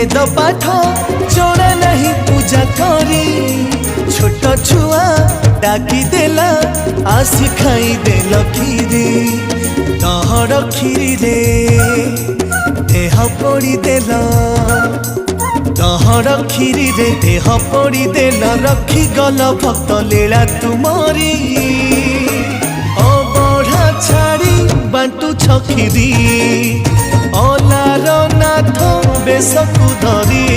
वेद पाठ जोड़ा नहीं पूजा करी छोट छुआ डाकी देला आसी खाई देल खीरी तहर खीरी रे देह पोड़ी देल तहर खीरी रे देह पोड़ी देल रखी गल भक्त लीला तुमरी अबढ़ा छाड़ी बांटू छखीरी अलार नाथ बेसकु धरी